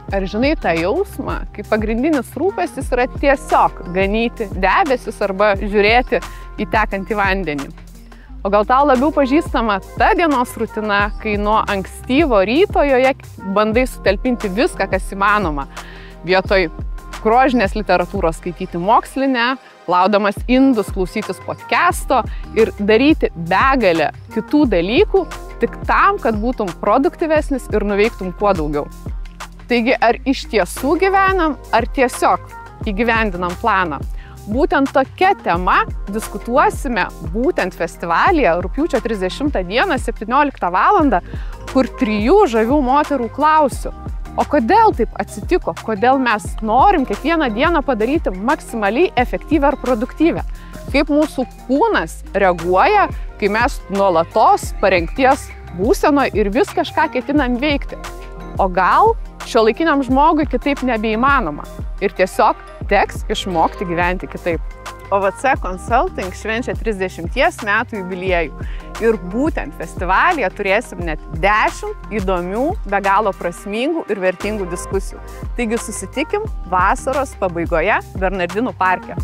Ar žinai tą jausmą, kai pagrindinis rūpestis yra tiesiog ganyti debesis arba žiūrėti į tekantį vandenį? O gal tau labiau pažįstama ta dienos rutina, kai nuo ankstyvo ryto joje bandai sutalpinti viską, kas įmanoma. Vietoj grožinės literatūros skaityti mokslinę, plaudamas indus klausytis podcast'o ir daryti begalę kitų dalykų tik tam, kad būtum produktyvesnis ir nuveiktum kuo daugiau. Taigi, ar iš tiesų gyvenam, ar tiesiog įgyvendinam planą? Būtent tokia tema diskutuosime būtent festivalyje rugpjūčio 30 dieną 17 val. Kur 3 žavių moterų klausiu, o kodėl taip atsitiko, kodėl mes norim kiekvieną dieną padaryti maksimaliai efektyvę ir produktyvę, kaip mūsų kūnas reaguoja, kai mes nuolatos parengties būsenoje ir vis kažką ketinam veikti. O gal šiuolaikiniam žmogui kitaip nebeįmanoma ir tiesiog teks išmokti gyventi kitaip. OVC Consulting švenčia 30 metų jubiliejų ir būtent festivalyje turėsim net 10 įdomių, be galo prasmingų ir vertingų diskusijų. Taigi susitikim vasaros pabaigoje Bernardinų parke.